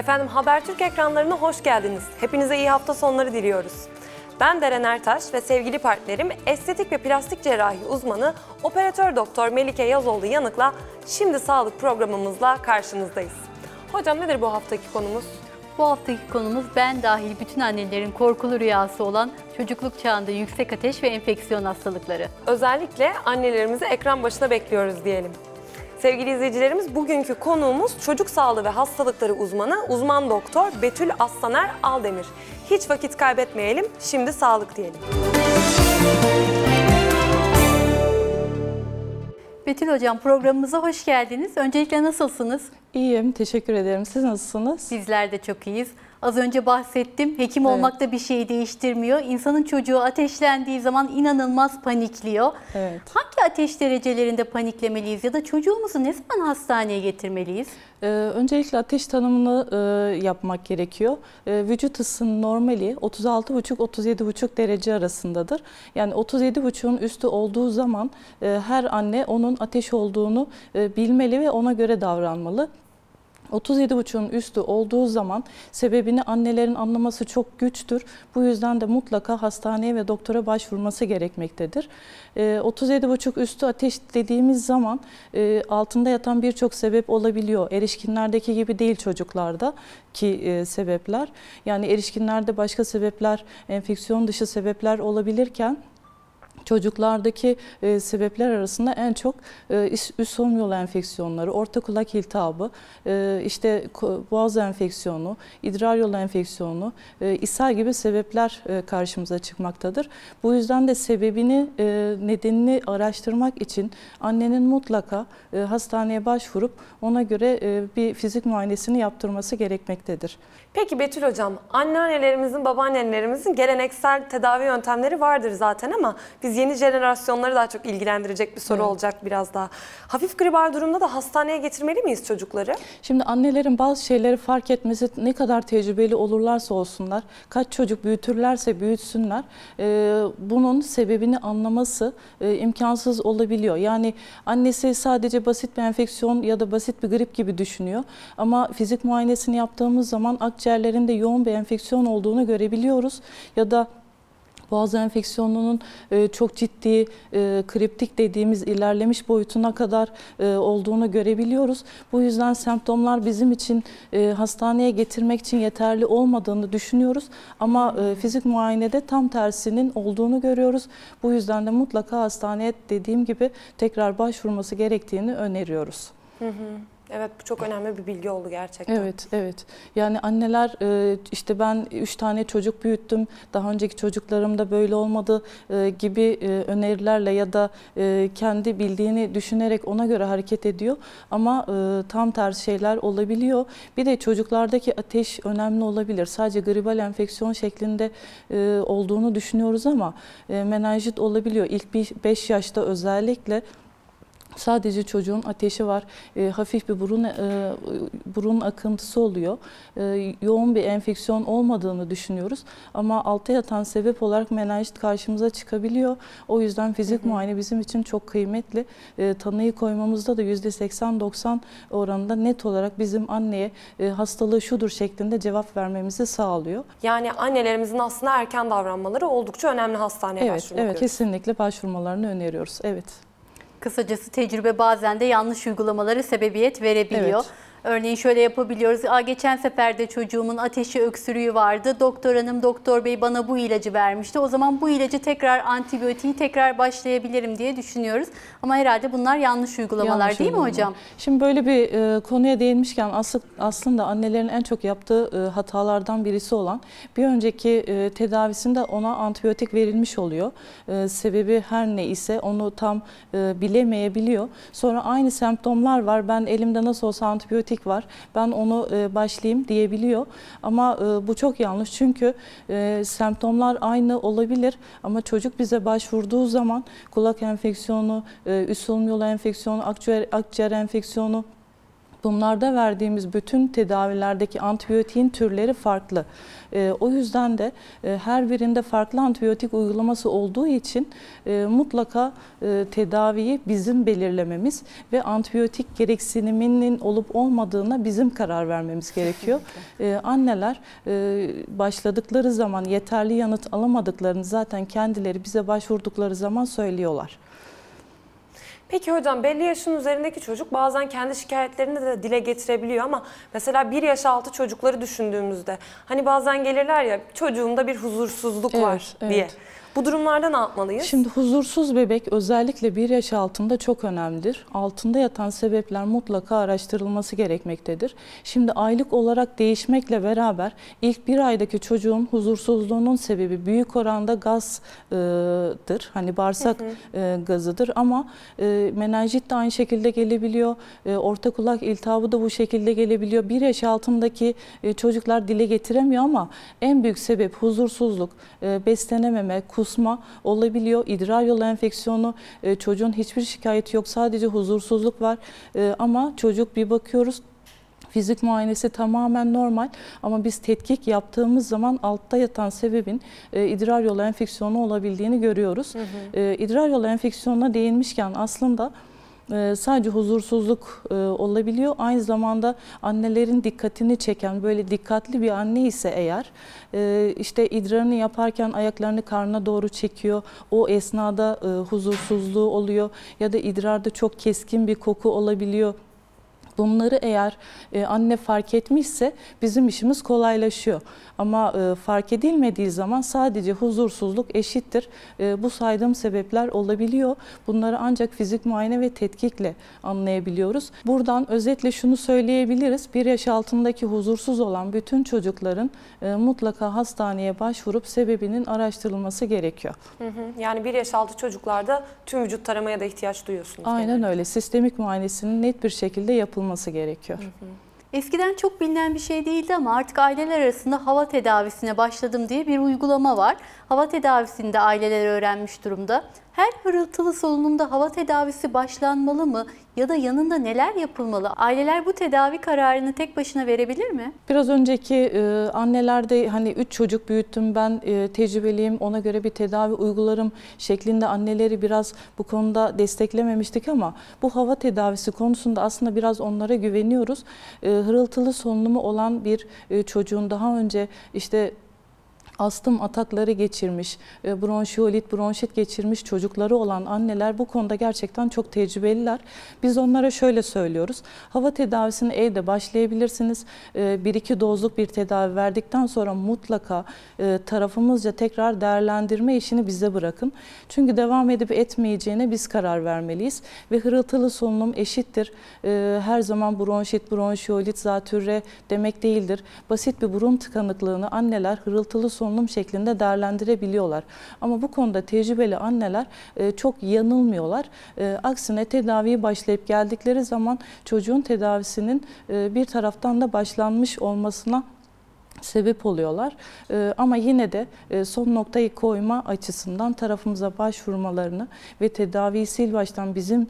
Efendim Habertürk ekranlarına hoş geldiniz. Hepinize iyi hafta sonları diliyoruz. Ben Deren Ertaş ve sevgili partnerim estetik ve plastik cerrahi uzmanı operatör doktor Melike Yazoğlu Yanık'la Şimdi Sağlık programımızla karşınızdayız. Hocam nedir bu haftaki konumuz? Bu haftaki konumuz ben dahil bütün annelerin korkulu rüyası olan çocukluk çağında yüksek ateş ve enfeksiyon hastalıkları. Özellikle annelerimizi ekran başına bekliyoruz diyelim. Sevgili izleyicilerimiz, bugünkü konuğumuz çocuk sağlığı ve hastalıkları uzman doktor Betül Aslaner Aldemir. Hiç vakit kaybetmeyelim, şimdi sağlık diyelim. Betül Hocam, programımıza hoş geldiniz. Öncelikle nasılsınız? İyiyim, teşekkür ederim. Siz nasılsınız? Bizler de çok iyiyiz. Az önce bahsettim, hekim olmak da bir şeyi değiştirmiyor. İnsanın çocuğu ateşlendiği zaman inanılmaz panikliyor. Evet. Hangi ateş derecelerinde paniklemeliyiz ya da çocuğumuzu ne zaman hastaneye getirmeliyiz? Öncelikle ateş tanımını yapmak gerekiyor. Vücut ısının normali 36,5-37,5 derece arasındadır. Yani 37,5'un üstü olduğu zaman her anne onun ateş olduğunu bilmeli ve ona göre davranmalı. 37,5'un üstü olduğu zaman sebebini annelerin anlaması çok güçtür. Bu yüzden de mutlaka hastaneye ve doktora başvurması gerekmektedir. 37,5 üstü ateş dediğimiz zaman altında yatan birçok sebep olabiliyor. Erişkinlerdeki gibi değil çocuklarda ki sebepler. Yani erişkinlerde başka sebepler, enfeksiyon dışı sebepler olabilirken çocuklardaki sebepler arasında en çok üst solunum yolu enfeksiyonları, orta kulak iltihabı, işte boğaz enfeksiyonu, idrar yolu enfeksiyonu, ishal gibi sebepler karşımıza çıkmaktadır. Bu yüzden de sebebini, nedenini araştırmak için annenin mutlaka hastaneye başvurup ona göre bir fizik muayenesini yaptırması gerekmektedir. Peki Betül Hocam, anneannelerimizin, babaannelerimizin geleneksel tedavi yöntemleri vardır zaten ama biz yeni jenerasyonları daha çok ilgilendirecek bir soru olacak biraz daha. Hafif gribal durumda da hastaneye getirmeli miyiz çocukları? Şimdi annelerin bazı şeyleri fark etmesi, ne kadar tecrübeli olurlarsa olsunlar, kaç çocuk büyütürlerse büyütsünler, bunun sebebini anlaması imkansız olabiliyor. Yani annesi sadece basit bir enfeksiyon ya da basit bir grip gibi düşünüyor ama fizik muayenesini yaptığımız zaman akciğerlerinde yoğun bir enfeksiyon olduğunu görebiliyoruz ya da boğaz enfeksiyonunun çok ciddi, kriptik dediğimiz ilerlemiş boyutuna kadar olduğunu görebiliyoruz. Bu yüzden semptomlar bizim için hastaneye getirmek için yeterli olmadığını düşünüyoruz. Ama fizik muayenede tam tersinin olduğunu görüyoruz. Bu yüzden de mutlaka hastaneye dediğim gibi tekrar başvurması gerektiğini öneriyoruz. Evet, bu çok önemli bir bilgi oldu gerçekten. Evet, evet. Yani anneler işte ben 3 tane çocuk büyüttüm, daha önceki çocuklarımda böyle olmadı gibi önerilerle ya da kendi bildiğini düşünerek ona göre hareket ediyor. Ama tam tersi şeyler olabiliyor. Bir de çocuklardaki ateş önemli olabilir. Sadece gribal enfeksiyon şeklinde olduğunu düşünüyoruz ama menenjit olabiliyor. İlk 5 yaşta özellikle sadece çocuğun ateşi var, hafif bir burun akıntısı oluyor. Yoğun bir enfeksiyon olmadığını düşünüyoruz. Ama altta yatan sebep olarak menenjit karşımıza çıkabiliyor. O yüzden fizik muayene bizim için çok kıymetli. Tanıyı koymamızda da %80-90 oranında net olarak bizim anneye hastalığı şudur şeklinde cevap vermemizi sağlıyor. Yani annelerimizin aslında erken davranmaları oldukça önemli hastaneye başvurmak. Evet, kesinlikle başvurmalarını öneriyoruz. Evet. Kısacası tecrübe bazen de yanlış uygulamaları sebebiyet verebiliyor. Evet. Örneğin şöyle yapabiliyoruz. Geçen sefer de çocuğumun ateşi, öksürüğü vardı. Doktor hanım, doktor bey bana bu ilacı vermişti. O zaman bu ilacı tekrar, antibiyotiği tekrar başlayabilirim diye düşünüyoruz. Ama herhalde bunlar yanlış uygulamalar, yanlış değil mi hocam? Şimdi böyle bir konuya değinmişken aslında annelerin en çok yaptığı hatalardan birisi olan bir önceki tedavisinde ona antibiyotik verilmiş oluyor. Sebebi her ne ise onu tam bilemeyebiliyor. Sonra aynı semptomlar var. Ben elimde nasıl olsa antibiyotik var, ben onu başlayayım diyebiliyor. Ama bu çok yanlış çünkü semptomlar aynı olabilir ama çocuk bize başvurduğu zaman kulak enfeksiyonu, üst solunum yolu enfeksiyonu, akciğer enfeksiyonu, Bunlarda verdiğimiz bütün tedavilerdeki antibiyotiğin türleri farklı. O yüzden de her birinde farklı antibiyotik uygulaması olduğu için mutlaka tedaviyi bizim belirlememiz ve antibiyotik gereksiniminin olup olmadığına bizim karar vermemiz gerekiyor. Anneler başladıkları zaman yeterli yanıt alamadıklarını zaten kendileri bize başvurdukları zaman söylüyorlar. Peki hocam, belli yaşın üzerindeki çocuk bazen kendi şikayetlerini de dile getirebiliyor ama mesela 1 yaş altı çocukları düşündüğümüzde hani bazen gelirler ya, çocuğumda bir huzursuzluk var diye. Evet. Bu durumlarda ne yapmalıyız? Şimdi huzursuz bebek özellikle 1 yaş altında çok önemlidir. Altında yatan sebepler mutlaka araştırılması gerekmektedir. Şimdi aylık olarak değişmekle beraber ilk 1 aydaki çocuğun huzursuzluğunun sebebi büyük oranda gazdır. Hani bağırsak gazıdır ama menenjit de aynı şekilde gelebiliyor. Orta kulak iltihabı da bu şekilde gelebiliyor. 1 yaş altındaki çocuklar dile getiremiyor ama en büyük sebep huzursuzluk, beslenememe, kusma olabiliyor. İdrar yolu enfeksiyonu, çocuğun hiçbir şikayeti yok, sadece huzursuzluk var. Ama çocuk bir bakıyoruz, fizik muayenesi tamamen normal ama biz tetkik yaptığımız zaman altta yatan sebebin idrar yolu enfeksiyonu olabildiğini görüyoruz. İdrar yolu enfeksiyonuna değinmişken aslında sadece huzursuzluk olabiliyor. Aynı zamanda annelerin dikkatini çeken, böyle dikkatli bir anne ise eğer, işte idrarını yaparken ayaklarını karnına doğru çekiyor. O esnada huzursuzluğu oluyor ya da idrarda çok keskin bir koku olabiliyor. Bunları eğer anne fark etmişse bizim işimiz kolaylaşıyor. Ama fark edilmediği zaman sadece huzursuzluk eşittir bu saydığım sebepler olabiliyor. Bunları ancak fizik muayene ve tetkikle anlayabiliyoruz. Buradan özetle şunu söyleyebiliriz. 1 yaş altındaki huzursuz olan bütün çocukların mutlaka hastaneye başvurup sebebinin araştırılması gerekiyor. Yani 1 yaş altı çocuklarda tüm vücut taramaya da ihtiyaç duyuyorsunuz. Aynen öyle. Sistemik muayenesinin net bir şekilde yapılması gerekiyor. Eskiden çok bilinen bir şey değildi ama artık aileler arasında hava tedavisine başladım diye bir uygulama var. Hava tedavisini de aileler öğrenmiş durumda. Her hırıltılı solunumda hava tedavisi başlanmalı mı ya da yanında neler yapılmalı? Aileler bu tedavi kararını tek başına verebilir mi? Biraz önceki annelerde hani 3 çocuk büyüttüm ben, tecrübeliyim, ona göre bir tedavi uygularım şeklinde anneleri biraz bu konuda desteklememiştik ama bu hava tedavisi konusunda aslında biraz onlara güveniyoruz. Hırıltılı solunumu olan bir çocuğun daha önce işte astım atakları geçirmiş, bronşiolit, bronşit geçirmiş çocukları olan anneler bu konuda gerçekten çok tecrübeliler. Biz onlara şöyle söylüyoruz. Hava tedavisini evde başlayabilirsiniz. 1-2 dozluk bir tedavi verdikten sonra mutlaka tarafımızca tekrar değerlendirme işini bize bırakın. Çünkü devam edip etmeyeceğine biz karar vermeliyiz. Ve hırıltılı solunum eşittir. Her zaman bronşit, bronşiolit, zatürre demek değildir. Basit bir burun tıkanıklığını anneler hırıltılı solunum şeklinde değerlendirebiliyorlar. Ama bu konuda tecrübeli anneler çok yanılmıyorlar. Aksine tedaviyi başlayıp geldikleri zaman çocuğun tedavisinin bir taraftan da başlanmış olmasına sebep oluyorlar. Ama yine de son noktayı koyma açısından tarafımıza başvurmalarını ve tedaviyi sil baştan bizim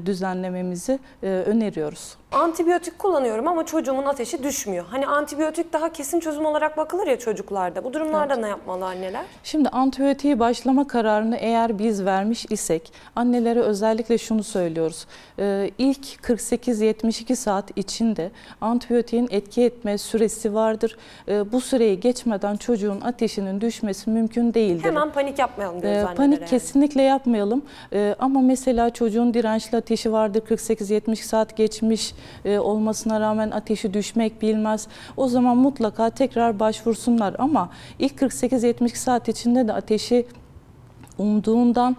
düzenlememizi öneriyoruz. Antibiyotik kullanıyorum ama çocuğumun ateşi düşmüyor. Hani antibiyotik daha kesin çözüm olarak bakılır ya çocuklarda. Bu durumlarda ne yapmalı anneler? Şimdi antibiyotiği başlama kararını eğer biz vermiş isek annelere özellikle şunu söylüyoruz. İlk 48-72 saat içinde antibiyotiğin etki etme süresi vardır. Bu süreyi geçmeden çocuğun ateşinin düşmesi mümkün değildir. Hemen panik yapmayalım diyoruz annelere. Panik yani. kesinlikle yapmayalım. Ama mesela çocuğun dirençli ateşi vardır, 48-72 saat geçmiş olmasına rağmen ateşi düşmek bilmez. O zaman mutlaka tekrar başvursunlar ama ilk 48-72 saat içinde de ateşi umduğundan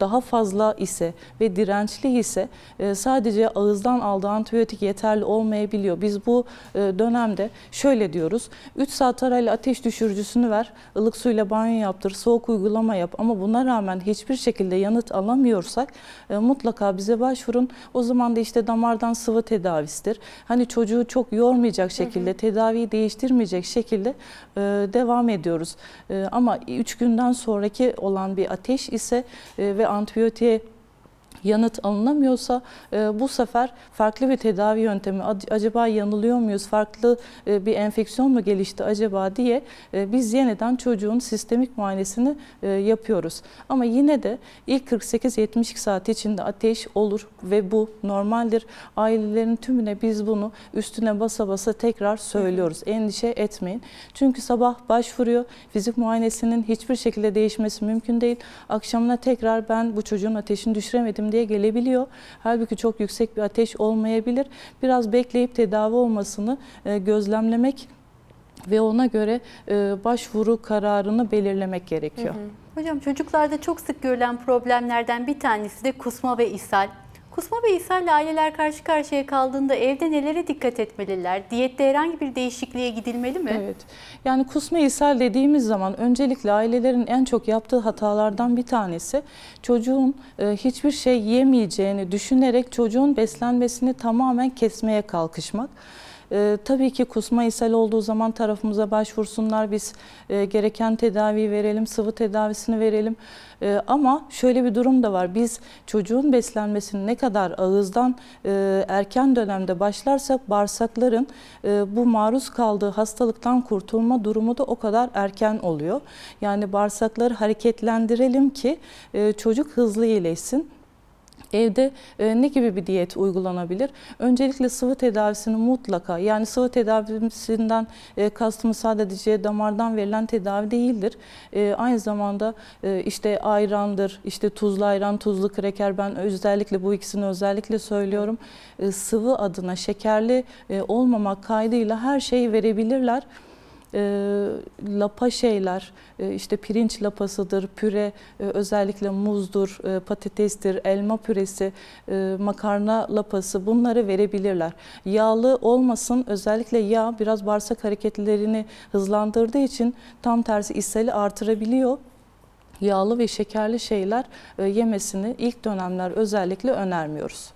daha fazla ise ve dirençli ise sadece ağızdan aldığı antibiyotik yeterli olmayabiliyor. Biz bu dönemde şöyle diyoruz. 3 saat arayla ateş düşürücüsünü ver, ılık suyla banyo yaptır, soğuk uygulama yap ama buna rağmen hiçbir şekilde yanıt alamıyorsak mutlaka bize başvurun. O zaman da işte damardan sıvı tedavisidir. Hani çocuğu çok yormayacak şekilde, tedaviyi değiştirmeyecek şekilde devam ediyoruz. Ama 3 günden sonraki olan bir ateş ise ve antibiyotiğe yanıt alınamıyorsa bu sefer farklı bir tedavi yöntemi, acaba yanılıyor muyuz, farklı bir enfeksiyon mu gelişti acaba diye biz yeniden çocuğun sistemik muayenesini yapıyoruz. Ama yine de ilk 48-72 saat içinde ateş olur ve bu normaldir. Ailelerin tümüne biz bunu üstüne basa basa tekrar söylüyoruz. Endişe etmeyin. Çünkü sabah başvuruyor, fizik muayenesinin hiçbir şekilde değişmesi mümkün değil. Akşamına tekrar ben bu çocuğun ateşini düşüremedim diye gelebiliyor. Halbuki çok yüksek bir ateş olmayabilir. Biraz bekleyip tedavi olmasını gözlemlemek ve ona göre başvuru kararını belirlemek gerekiyor. Hocam çocuklarda çok sık görülen problemlerden bir tanesi de kusma ve ishal. Kusma ve ishalle aileler karşı karşıya kaldığında evde nelere dikkat etmeliler? Diyette herhangi bir değişikliğe gidilmeli mi? Evet. Yani kusma ishal dediğimiz zaman öncelikle ailelerin en çok yaptığı hatalardan bir tanesi çocuğun hiçbir şey yemeyeceğini düşünerek çocuğun beslenmesini tamamen kesmeye kalkışmak. Tabii ki kusma ishal olduğu zaman tarafımıza başvursunlar, biz gereken tedaviyi verelim, sıvı tedavisini verelim. Ama şöyle bir durum da var, biz çocuğun beslenmesini ne kadar ağızdan erken dönemde başlarsak bağırsakların bu maruz kaldığı hastalıktan kurtulma durumu da o kadar erken oluyor. Yani bağırsakları hareketlendirelim ki çocuk hızlı iyileşsin. Evde ne gibi bir diyet uygulanabilir? Öncelikle sıvı tedavisini mutlaka, yani sıvı tedavisinden kastımız sadece damardan verilen tedavi değildir. Aynı zamanda işte ayrandır, işte tuzlu ayran, tuzlu kraker, ben özellikle bu ikisini özellikle söylüyorum. Sıvı adına şekerli olmamak kaydıyla her şeyi verebilirler. Lapa şeyler, işte pirinç lapasıdır, püre, özellikle muzdur, patatestir, elma püresi, makarna lapası, bunları verebilirler. Yağlı olmasın, özellikle yağ biraz bağırsak hareketlerini hızlandırdığı için tam tersi ishali artırabiliyor. Yağlı ve şekerli şeyler yemesini ilk dönemler özellikle önermiyoruz.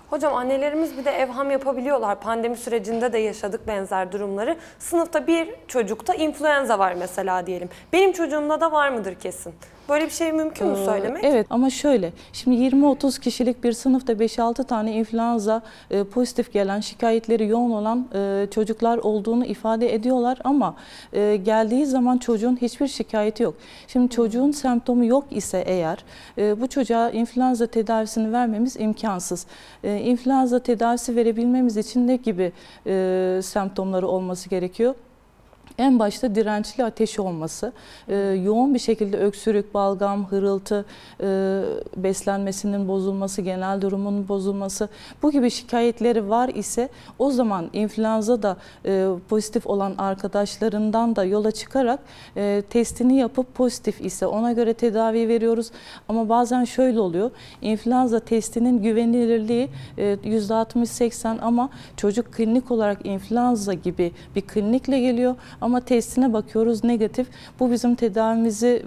Hocam annelerimiz bir de evham yapabiliyorlar. Pandemi sürecinde de yaşadık benzer durumları. Sınıfta bir çocukta influenza var mesela diyelim. Benim çocuğumda da var mıdır kesin? Böyle bir şey mümkün mü söylemek? Evet, ama şöyle, şimdi 20-30 kişilik bir sınıfta 5-6 tane influenza pozitif gelen, şikayetleri yoğun olan çocuklar olduğunu ifade ediyorlar ama geldiği zaman çocuğun hiçbir şikayeti yok. Şimdi çocuğun semptomu yok ise eğer bu çocuğa influenza tedavisini vermemiz imkansız. İnfluenza tedavisi verebilmemiz için ne gibi semptomları olması gerekiyor? En başta dirençli ateşi olması, yoğun bir şekilde öksürük, balgam, hırıltı, beslenmesinin bozulması, genel durumunun bozulması, bu gibi şikayetleri var ise o zaman influenza da pozitif olan arkadaşlarından da yola çıkarak testini yapıp pozitif ise ona göre tedavi veriyoruz. Ama bazen şöyle oluyor, influenza testinin güvenilirliği %60-80 ama çocuk klinik olarak influenza gibi bir klinikle geliyor. Ama testine bakıyoruz negatif. Bu bizim tedavimizi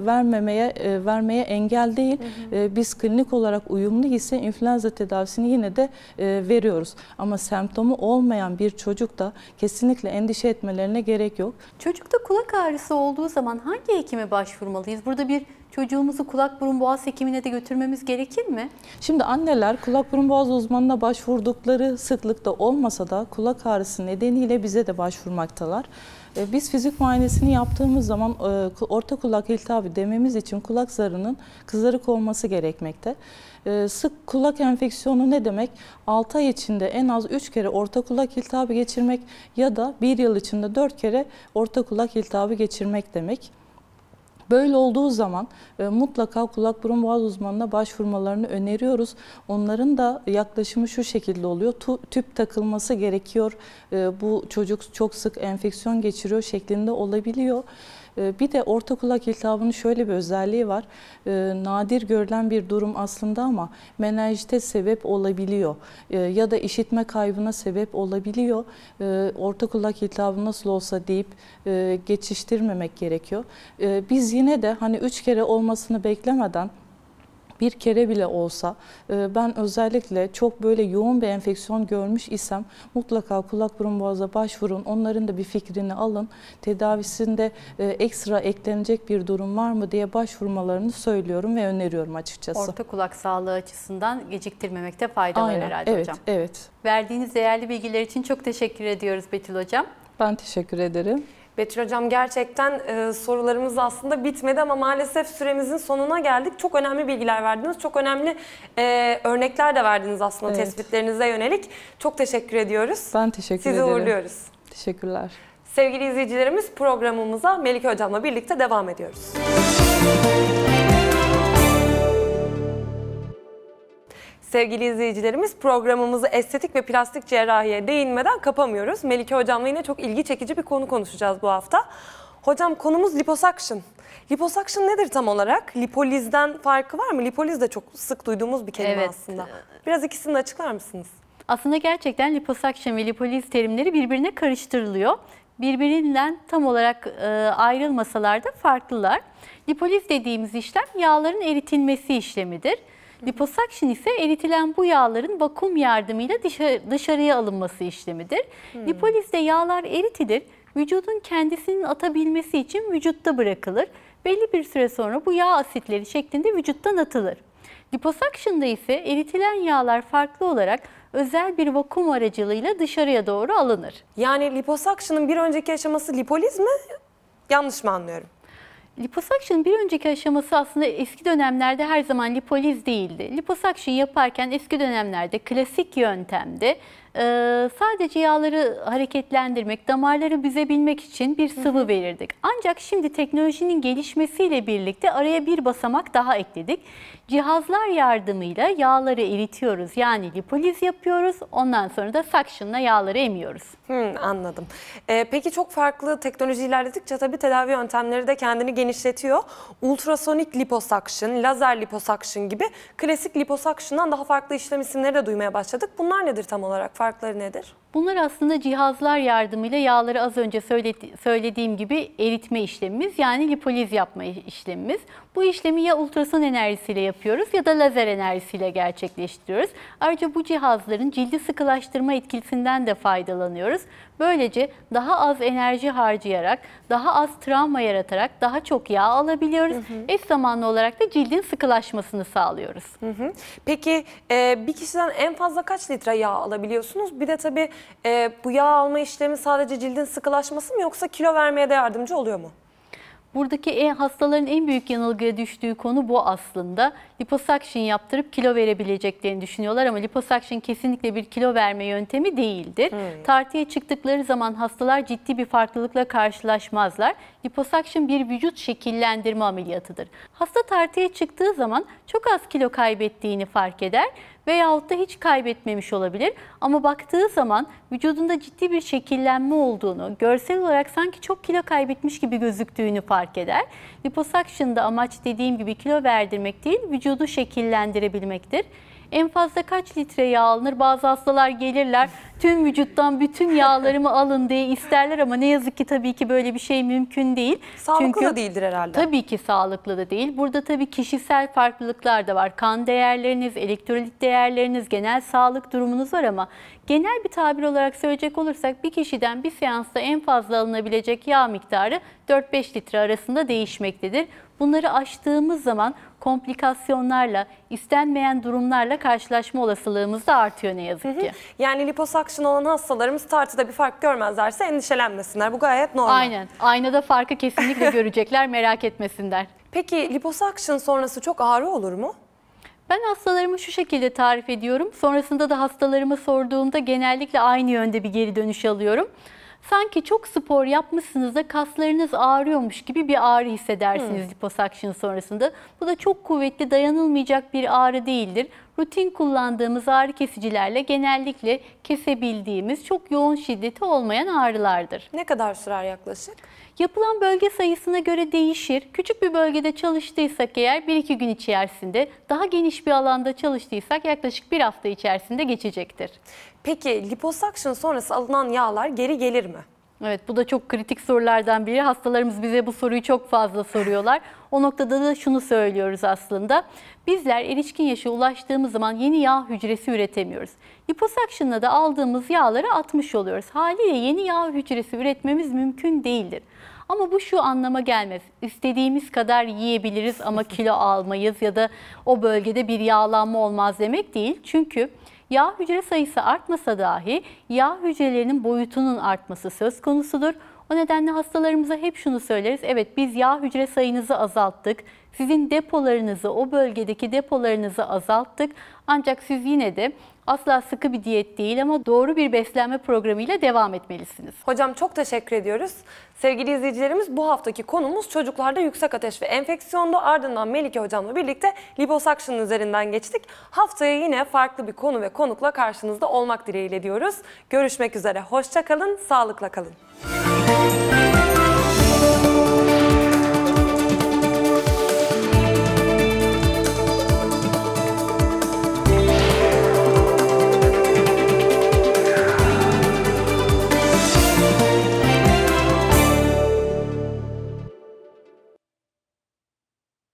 vermeye engel değil. Biz klinik olarak uyumlu ise influenza tedavisini yine de veriyoruz. Ama semptomu olmayan bir çocukta kesinlikle endişe etmelerine gerek yok. Çocukta kulak ağrısı olduğu zaman hangi hekime başvurmalıyız? Burada bir çocuğumuzu kulak burun boğaz hekimine de götürmemiz gerekir mi? Şimdi anneler kulak burun boğaz uzmanına başvurdukları sıklıkta olmasa da kulak ağrısı nedeniyle bize de başvurmaktalar. Biz fizik muayenesini yaptığımız zaman orta kulak iltihabı dememiz için kulak zarının kızarık olması gerekmekte. Sık kulak enfeksiyonu ne demek? 6 ay içinde en az 3 kere orta kulak iltihabı geçirmek ya da 1 yıl içinde 4 kere orta kulak iltihabı geçirmek demek. Böyle olduğu zaman mutlaka kulak burun boğaz uzmanına başvurmalarını öneriyoruz. Onların da yaklaşımı şu şekilde oluyor. Tüp takılması gerekiyor. Bu çocuk çok sık enfeksiyon geçiriyor şeklinde olabiliyor. Bir de orta kulak iltihabının şöyle bir özelliği var. Nadir görülen bir durum aslında ama menenjite sebep olabiliyor. Ya da işitme kaybına sebep olabiliyor. Orta kulak iltihabı nasıl olsa deyip geçiştirmemek gerekiyor. Biz yine de hani 3 kere olmasını beklemeden bir kere bile olsa ben özellikle çok böyle yoğun bir enfeksiyon görmüş isem mutlaka kulak burun boğaza başvurun. Onların da bir fikrini alın. Tedavisinde ekstra eklenecek bir durum var mı diye başvurmalarını söylüyorum ve öneriyorum açıkçası. Orta kulak sağlığı açısından geciktirmemekte fayda var herhalde evet, hocam. Evet. Verdiğiniz değerli bilgiler için çok teşekkür ediyoruz Betül Hocam. Ben teşekkür ederim. Betül Hocam, gerçekten sorularımız aslında bitmedi ama maalesef süremizin sonuna geldik. Çok önemli bilgiler verdiniz. Çok önemli örnekler de verdiniz aslında tespitlerinize yönelik. Çok teşekkür ediyoruz. Ben teşekkür ederim. Sizi uğurluyoruz. Teşekkürler. Sevgili izleyicilerimiz, programımıza Melike Hocam'la birlikte devam ediyoruz. Sevgili izleyicilerimiz, programımızı estetik ve plastik cerrahiye değinmeden kapamıyoruz. Melike Hocam'la yine çok ilgi çekici bir konu konuşacağız bu hafta. Hocam, konumuz liposuction. Liposuction nedir tam olarak? Lipolizden farkı var mı? Lipoliz de çok sık duyduğumuz bir kelime aslında. Biraz ikisini de açıklar mısınız? Aslında gerçekten liposuction ve lipoliz terimleri birbirine karıştırılıyor. Birbirinden tam olarak ayrılmasalar da farklılar. Lipoliz dediğimiz işlem yağların eritilmesi işlemidir. Liposuction ise eritilen bu yağların vakum yardımıyla dışarıya alınması işlemidir. Lipolizde yağlar eritilir, vücudun kendisinin atabilmesi için vücutta bırakılır. Belli bir süre sonra bu yağ asitleri şeklinde vücuttan atılır. Liposuction'da ise eritilen yağlar farklı olarak özel bir vakum aracılığıyla dışarıya doğru alınır. Yani liposuction'ın bir önceki aşaması lipoliz mi? Yanlış mı anlıyorum? Liposuction'ın bir önceki aşaması aslında eski dönemlerde her zaman lipoliz değildi. Liposuction yaparken eski dönemlerde klasik yöntemde sadece yağları hareketlendirmek, damarları büzebilmek için bir sıvı verirdik. Ancak şimdi teknolojinin gelişmesiyle birlikte araya bir basamak daha ekledik. Cihazlar yardımıyla yağları eritiyoruz. Yani lipoliz yapıyoruz. Ondan sonra da suction'la yağları emiyoruz. Anladım. Peki çok farklı teknoloji ilerledikçe tabii tedavi yöntemleri de kendini genişletiyor. Ultrasonik liposuction, lazer liposuction gibi klasik liposuction'dan daha farklı işlem isimleri de duymaya başladık. Bunlar nedir tam olarak? Farkları nedir? Bunlar aslında cihazlar yardımıyla yağları az önce söylediğim gibi eritme işlemimiz, yani lipoliz yapma işlemimiz. Bu işlemi ya ultrason enerjisiyle yapıyoruz ya da lazer enerjisiyle gerçekleştiriyoruz. Ayrıca bu cihazların cildi sıkılaştırma etkisinden de faydalanıyoruz. Böylece daha az enerji harcayarak, daha az travma yaratarak daha çok yağ alabiliyoruz. Eş zamanlı olarak da cildin sıkılaşmasını sağlıyoruz. Peki bir kişiden en fazla kaç litre yağ alabiliyorsunuz? Bir de tabii bu yağ alma işlemi sadece cildin sıkılaşması mı, yoksa kilo vermeye de yardımcı oluyor mu? Buradaki hastaların en büyük yanılgıya düştüğü konu bu aslında. Liposuction yaptırıp kilo verebileceklerini düşünüyorlar ama liposuction kesinlikle bir kilo verme yöntemi değildir. Tartıya çıktıkları zaman hastalar ciddi bir farklılıkla karşılaşmazlar. Liposuction bir vücut şekillendirme ameliyatıdır. Hasta tartıya çıktığı zaman çok az kilo kaybettiğini fark eder veyahut da hiç kaybetmemiş olabilir. Ama baktığı zaman vücudunda ciddi bir şekillenme olduğunu, görsel olarak sanki çok kilo kaybetmiş gibi gözüktüğünü fark eder. Liposuction'da amaç dediğim gibi kilo verdirmek değil, vücudu şekillendirebilmektir. En fazla kaç litre yağ alınır? Bazı hastalar gelirler, tüm vücuttan bütün yağlarımı alın diye isterler ama ne yazık ki tabii ki böyle bir şey mümkün değil. Sağlıklı da değildir herhalde. Tabii ki sağlıklı da değil. Burada tabii kişisel farklılıklar da var. Kan değerleriniz, elektrolit değerleriniz, genel sağlık durumunuz var ama genel bir tabir olarak söyleyecek olursak bir kişiden bir seansta en fazla alınabilecek yağ miktarı 4-5 litre arasında değişmektedir. Bunları aştığımız zaman komplikasyonlarla, istenmeyen durumlarla karşılaşma olasılığımız da artıyor ne yazık ki. Yani liposuction olan hastalarımız tartıda bir fark görmezlerse endişelenmesinler. Bu gayet normal. Aynen. Aynada farkı kesinlikle görecekler, merak etmesinler. Peki liposuction sonrası çok ağrı olur mu? Ben hastalarımı şu şekilde tarif ediyorum. Sonrasında da hastalarıma sorduğumda genellikle aynı yönde bir geri dönüş alıyorum. Sanki çok spor yapmışsınız da kaslarınız ağrıyormuş gibi bir ağrı hissedersiniz liposuction sonrasında. Bu da çok kuvvetli, dayanılmayacak bir ağrı değildir. Rutin kullandığımız ağrı kesicilerle genellikle kesebildiğimiz, çok yoğun şiddeti olmayan ağrılardır. Ne kadar sürer yaklaşık? Yapılan bölge sayısına göre değişir. Küçük bir bölgede çalıştıysak eğer 1-2 gün içerisinde, daha geniş bir alanda çalıştıysak yaklaşık 1 hafta içerisinde geçecektir. Peki liposuction sonrası alınan yağlar geri gelir mi? Evet, bu da çok kritik sorulardan biri. Hastalarımız bize bu soruyu çok fazla soruyorlar. O noktada da şunu söylüyoruz aslında. Bizler erişkin yaşa ulaştığımız zaman yeni yağ hücresi üretemiyoruz. Liposuction'la da aldığımız yağları atmış oluyoruz. Haliyle yeni yağ hücresi üretmemiz mümkün değildir. Ama bu şu anlama gelmez. İstediğimiz kadar yiyebiliriz ama kilo almayız ya da o bölgede bir yağlanma olmaz demek değil. Çünkü yağ hücre sayısı artmasa dahi yağ hücrelerinin boyutunun artması söz konusudur. O nedenle hastalarımıza hep şunu söyleriz. Evet, biz yağ hücre sayınızı azalttık. Sizin depolarınızı, o bölgedeki depolarınızı azalttık. Ancak siz yine de asla sıkı bir diyet değil ama doğru bir beslenme programıyla devam etmelisiniz. Hocam çok teşekkür ediyoruz. Sevgili izleyicilerimiz, bu haftaki konumuz çocuklarda yüksek ateş ve enfeksiyondu. Ardından Melike hocamla birlikte liposuction üzerinden geçtik. Haftaya yine farklı bir konu ve konukla karşınızda olmak dileğiyle diyoruz. Görüşmek üzere. Hoşça kalın, sağlıkla kalın.